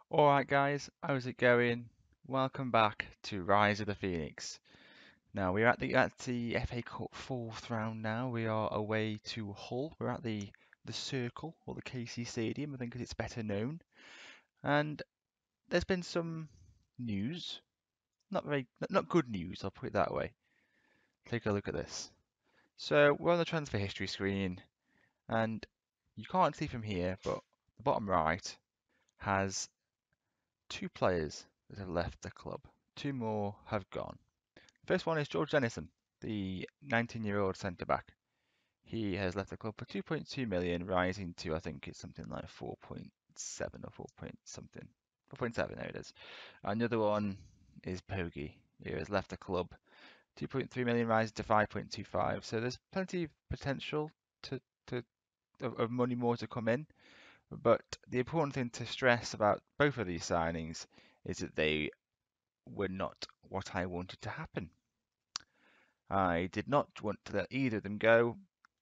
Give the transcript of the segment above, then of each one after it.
Alright guys, how's it going? Welcome back to Rise of the Phoenix. Now we're at the FA Cup fourth round now. We are away to Hull. We're at the Circle or the KC Stadium, I think as it's better known. And there's been some news. Not good news, I'll put it that way. Take a look at this. So we're on the transfer history screen and you can't see from here, but the bottom right has two players that have left the club. Two more have gone. First one is George Dennison, the 19-year-old centre-back. He has left the club for 2.2 million, rising to I think it's something like 4.7 or 4 point something. 4.7, there it is. Another one is Poggi, who has left the club. 2.3 million rising to 5.25. So there's plenty of potential to, to of money more to come in. But the important thing to stress about both of these signings is that they were not what I wanted to happen. I did not want to let either of them go.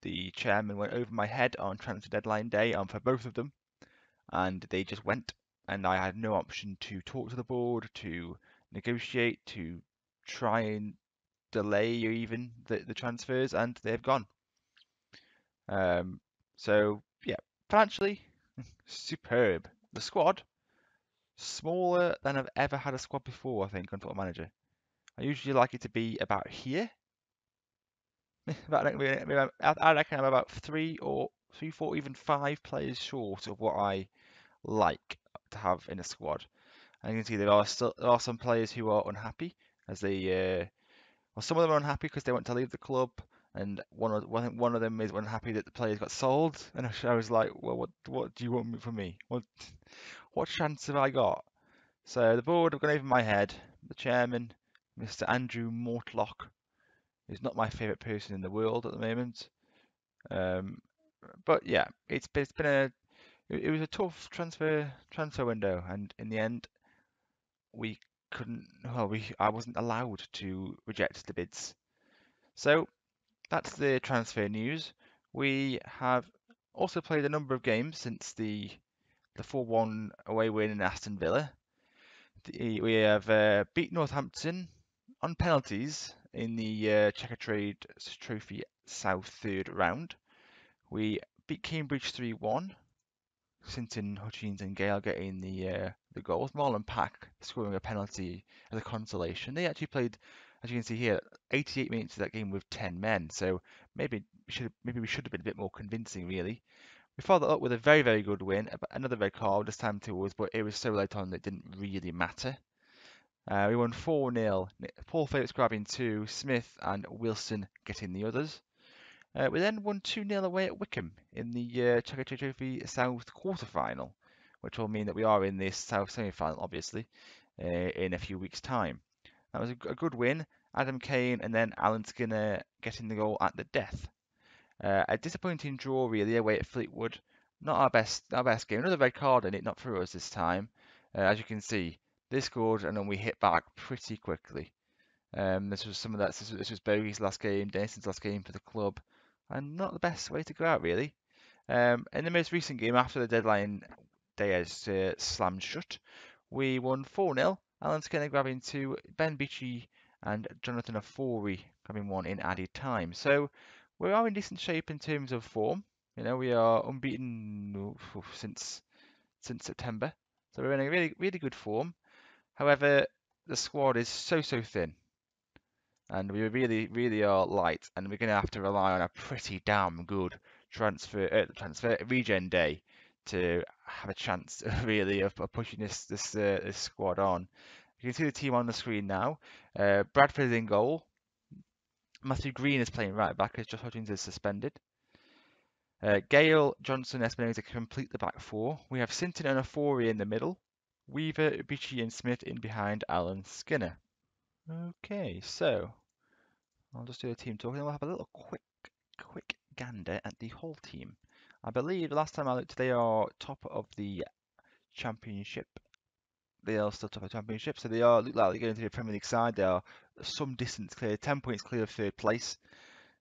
The chairman went over my head on transfer deadline day for both of them, and they just went, and I had no option to talk to the board, to negotiate, to try and delay or even the transfers, and they've gone. So yeah, financially, superb. The squad, smaller than I've ever had a squad before, I think, on Football Manager. I usually like it to be about here. I reckon I'm about three, four, even five players short of what I like to have in a squad. And you can see there are some players who are unhappy as well, some of them are unhappy because they want to leave the club, and I think one of them is unhappy that the players got sold. And I was like, well, what do you want from me? What chance have I got? So the board have gone over my head. The chairman, Mr. Andrew Mortlock, is not my favourite person in the world at the moment. Um, but yeah, it's been it was a tough transfer window, and in the end, we couldn't. Well, we I wasn't allowed to reject the bids. So that's the transfer news. We have also played a number of games since the 4-1 away win in Aston Villa. We have beat Northampton on penalties in the Checkatrade Trophy South third round. We beat Cambridge 3-1. Sinton, Hutchins, and Gale getting the goals. Marlon Pack scoring a penalty as a consolation. They actually played, as you can see here, 88 minutes of that game with 10 men. So maybe we should have been a bit more convincing, really. We followed that up with a very good win. Another red card this time to us, but it was so late on that it didn't really matter. We won 4-0. Paul Phillips grabbing two, Smith and Wilson getting the others. We then won 2-0 away at Wycombe in the Checkatrade Trophy South quarter-final, which will mean that we are in this South semi-final, obviously, in a few weeks' time. That was a good win. Adam Kane and then Alan Skinner getting the goal at the death. A disappointing draw, really, away at Fleetwood. Not our best game. Another red card in it, not for us this time. As you can see, they scored and then we hit back pretty quickly. This was some of that. This was Bogey's last game, Denison's last game for the club, and not the best way to go out really. In the most recent game after the deadline day has slammed shut, we won 4-0. Alan Skinner grabbing two, Ben Beachy and Jonathan Ofori grabbing one in added time. So we are in decent shape in terms of form. You know, we are unbeaten since September, so we're in a really good form. However, the squad is so thin and we really are light, and we're going to have to rely on a pretty damn good transfer regen day to have a chance really of pushing this squad on. You can see the team on the screen now. Bradford is in goal. Matthew Green is playing right back as Josh Hodgins is suspended. Gale, Johnson, Espinosa complete the back four. We have Sinton and Ofori in the middle. Weaver, Ubici and Smith in behind Alan Skinner. Okay, so I'll just do a team talk and then we'll have a little quick gander at the whole team. I believe last time I looked, they are top of the championship. They are still top of the championship, so they look like they're going to the Premier League side. They are some distance clear, 10 points clear of third place.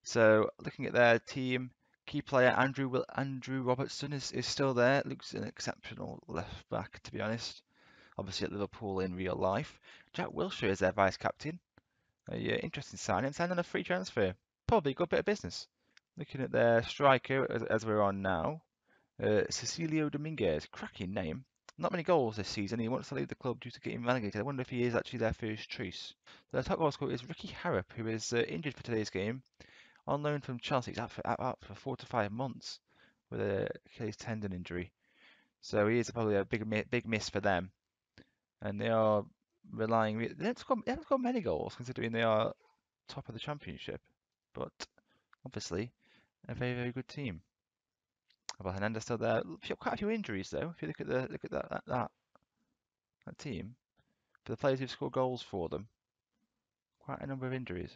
So looking at their team, key player Andrew Robertson is still there. Looks an exceptional left back, to be honest. obviously at Liverpool in real life. Jack Wilshere is their vice captain. Interesting signing, signed on a free transfer. Probably a good bit of business. Looking at their striker as we're on now, Cecilio Dominguez, cracking name. Not many goals this season. He wants to leave the club due to getting relegated. I wonder if he is actually their first choice. The top goal scorer is Ricky Harrop, who is injured for today's game. On loan from Chelsea, he's out for 4 to 5 months with a Achilles tendon injury. So he is probably a big miss for them. And they are relying. They haven't scored many goals considering they are top of the championship, but obviously a very, very good team. Well, Hernandez still there. Quite a few injuries though. If you look at that team, for the players who've scored goals for them, quite a number of injuries.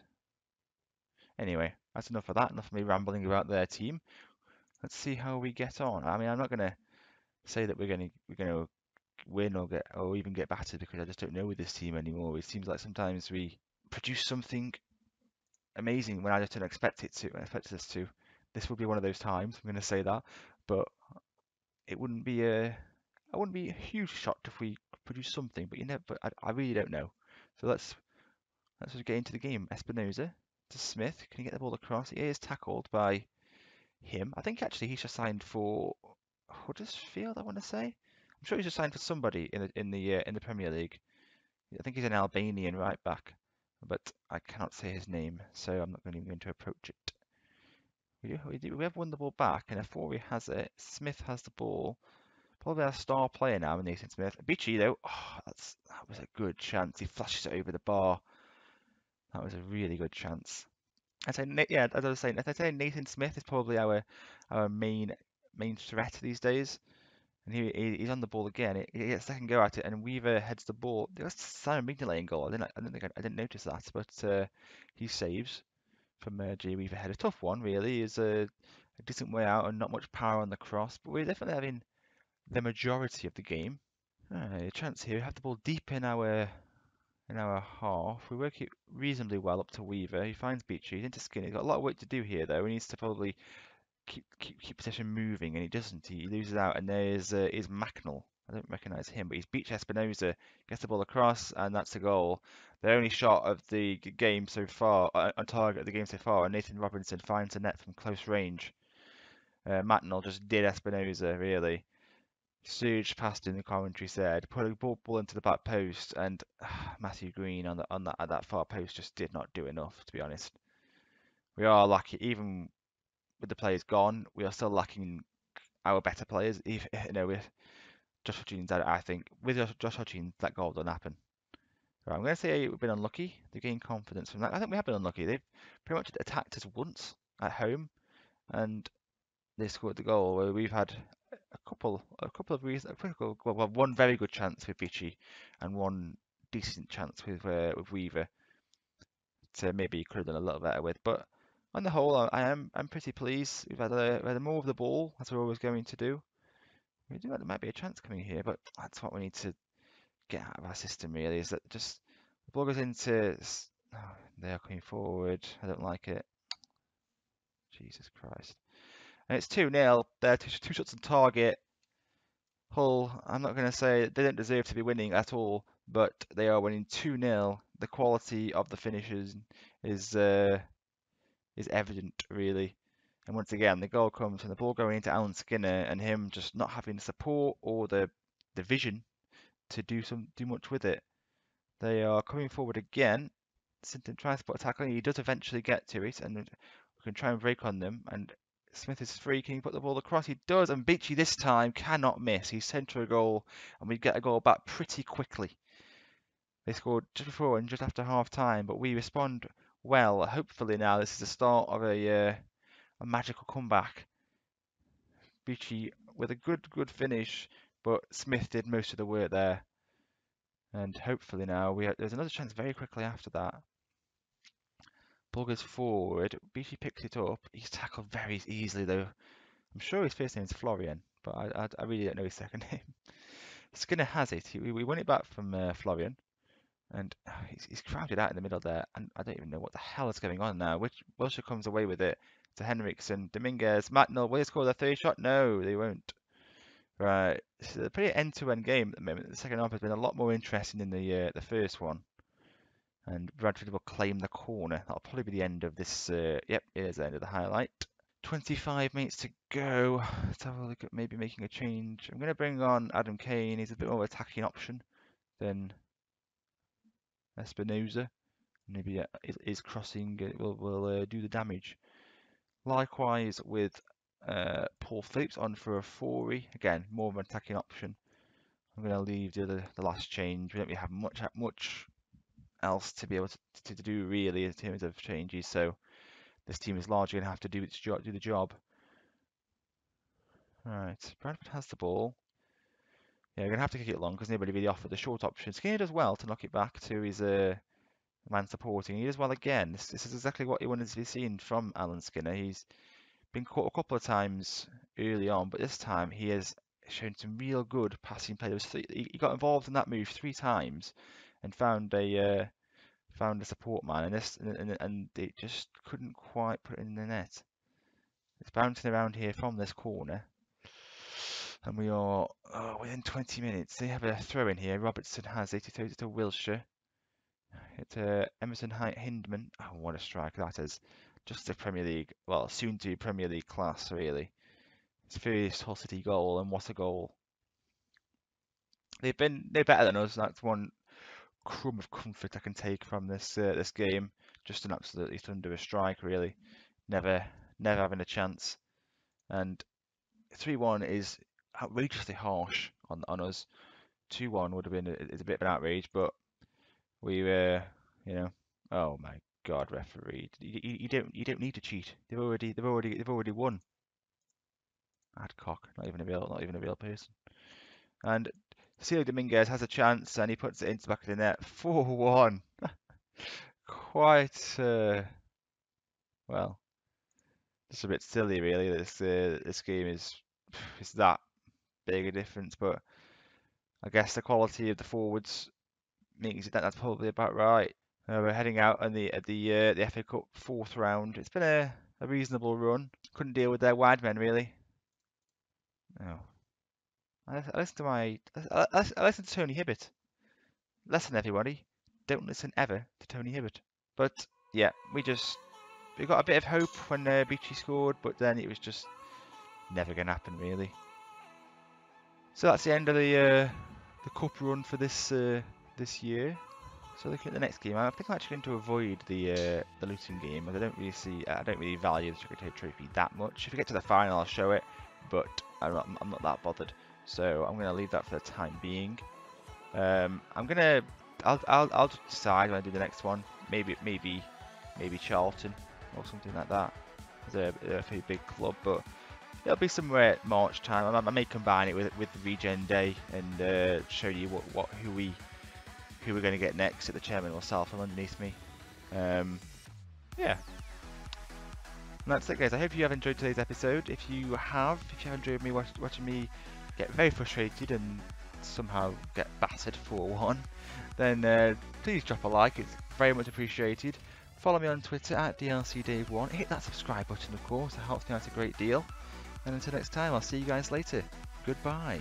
Anyway, that's enough of that. Enough of me rambling about their team. Let's see how we get on. I mean, I'm not going to say that we're going to win or even get battered because I just don't know with this team anymore. It seems like sometimes we produce something amazing when I just don't expect it to. I expect us to. This will be one of those times. I'm going to say that, but it wouldn't be a huge shock if we produce something. But you know, but I really don't know. So let's just get into the game. Espinosa to Smith. Can he get the ball across? He is tackled by him. I think actually he's just signed for Huddersfield. I want to say. I'm sure he's just signed for somebody in the Premier League. I think he's an Albanian right back, but I cannot say his name, so I'm not even going to approach it. We have won the ball back, and Efori has it. Smith has the ball. Probably our star player now, Nathan Smith. Beachy though, that was a good chance. He flashes it over the bar. That was a really good chance. As I was saying, as I say, Nathan Smith is probably our main threat these days. And he's on the ball again. He gets a second go at it, and Weaver heads the ball. That's Simon Mignolet in goal. I didn't notice that, but he saves from Jay Weaver head. A tough one, really. Is a decent way out and not much power on the cross, but we're definitely having the majority of the game. A chance here. We have the ball deep in our half. We work it reasonably well up to Weaver. He finds Beachy. He's into Skinner. He's got a lot of work to do here, though. He needs to probably keep possession moving, and he doesn't. He loses out, and there's is Macnell. I don't recognise him, but he's Beach Espinosa, gets the ball across, and that's a goal. The only shot of the game so far, on target of the game so far, and Nathan Robinson finds the net from close range. Macnell just did Espinosa, really. Suge passed in the commentary said, put a ball into the back post, and Matthew Green at that far post just did not do enough, to be honest. We are lucky, even with the players gone, we are still lacking our better players. Even, with Josh Hutchins, I think with Josh Hutchins, that goal didn't happen. Right, I'm going to say we've been unlucky. They gained confidence from that. I think we have been unlucky. They've pretty much attacked us once at home, and they scored the goal. Where we've had a couple of reasons. Well, one very good chance with Beachy, and one decent chance with Weaver. To maybe could have done a little better with, but on the whole, I'm pretty pleased. We've had a more of the ball, as we're always going to do. We do. There might be a chance coming here, but that's what we need to get out of our system. Really, is that just the ball goes into. Oh, they are coming forward. I don't like it. Jesus Christ! And it's 2-0. They're two shots on target. Hull. I'm not going to say they don't deserve to be winning at all, but they are winning 2-0. The quality of the finishes is evident, really. And once again, the goal comes from the ball going into Alan Skinner and him just not having the support or the vision to do much with it. They are coming forward again. Sinton tries to put a tackle, and he does eventually get to it, and we can try and break on them. And Smith is free. Can he put the ball across? He does, and Beachy this time cannot miss. He's sent to a goal, and we get a goal back pretty quickly. They scored just before and just after half time, but we respond well. Hopefully now this is the start of a magical comeback. Beachy with a good finish, but Smith did most of the work there. And hopefully now there's another chance very quickly after that. Ball goes forward. Beachy picks it up. He's tackled very easily though. I'm sure his first name is Florian, but I really don't know his second name. Skinner has it. We won it back from Florian, and he's crowded out in the middle there, and I don't even know what the hell is going on now. Wilshere comes away with it to Henriksen. Dominguez, Macnell, will they score their third shot? No, they won't. Right, it's a pretty end-to-end game at the moment. The second half has been a lot more interesting than the first one. And Bradford will claim the corner. That'll probably be the end of this. Yep, here's the end of the highlight. 25 minutes to go. Let's have a look at maybe making a change. I'm going to bring on Adam Kane. He's a bit more of an attacking option than Espinosa. Maybe his crossing will do the damage. Likewise with Paul Phillips on for a Fourie. Again, more of an attacking option. I'm going to leave the last change. We don't really have much else to be able to do really in terms of changes. So this team is largely going to have to do the job. Right, Bradford has the ball. Yeah, we're going to have to kick it long because nobody really offered the short option. Skinner does well to knock it back to his man supporting. He does well again. This is exactly what he wanted to be seen from Alan Skinner. He's been caught a couple of times early on, but this time he has shown some real good passing play. He got involved in that move 3 times and found a support man, and they just couldn't quite put it in the net. It's bouncing around here from this corner, and we are within 20 minutes. They have a throw in here. Robertson has it. He throws it to Wilshire. It's Emerson Hindman. Oh, what a strike that is! Just a Premier League, well, soon to be Premier League class, really. It's first Hull City goal, and what a goal! They're better than us. That's one crumb of comfort I can take from this game. Just an absolutely thunderous strike, really. Never having a chance. And 3-1 is outrageously harsh on us. 2-1 would have been a bit of an outrage, but we were, oh my God, referee! You don't need to cheat. They've already won. Adcock, not even a real person. And Celio Dominguez has a chance, and he puts it into the back of the net. 4-1. Quite well, just a bit silly, really. This game is that big a difference, but I guess the quality of the forwards means that's probably about right. We're heading out on the FA Cup 4th round. It's been a reasonable run. Couldn't deal with their wide men, really. Oh. I listen to Tony Hibbert. Listen, everybody. Don't listen ever to Tony Hibbert. But yeah, we got a bit of hope when Beachy scored, but then it was just never going to happen, really. So that's the end of the cup run for this year. So looking at the next game, I think I'm actually going to avoid the Luton game, as I don't really value the Secretary Trophy that much. If we get to the final, I'll show it, but I'm not that bothered. So I'm going to leave that for the time being. I'll decide when I do the next one. Maybe Charlton or something like that. It's a pretty big club, but it'll be somewhere at March time. I may combine it with the Regen Day and show you who we're going to get next at the chairman or from underneath me. Yeah. And that's it, guys. I hope you have enjoyed today's episode. If you have enjoyed me watching me get very frustrated and somehow get battered 4-1, then please drop a like. It's very much appreciated. Follow me on Twitter at DLCDave1. Hit that subscribe button, of course. It helps me out a great deal. And until next time, I'll see you guys later. Goodbye.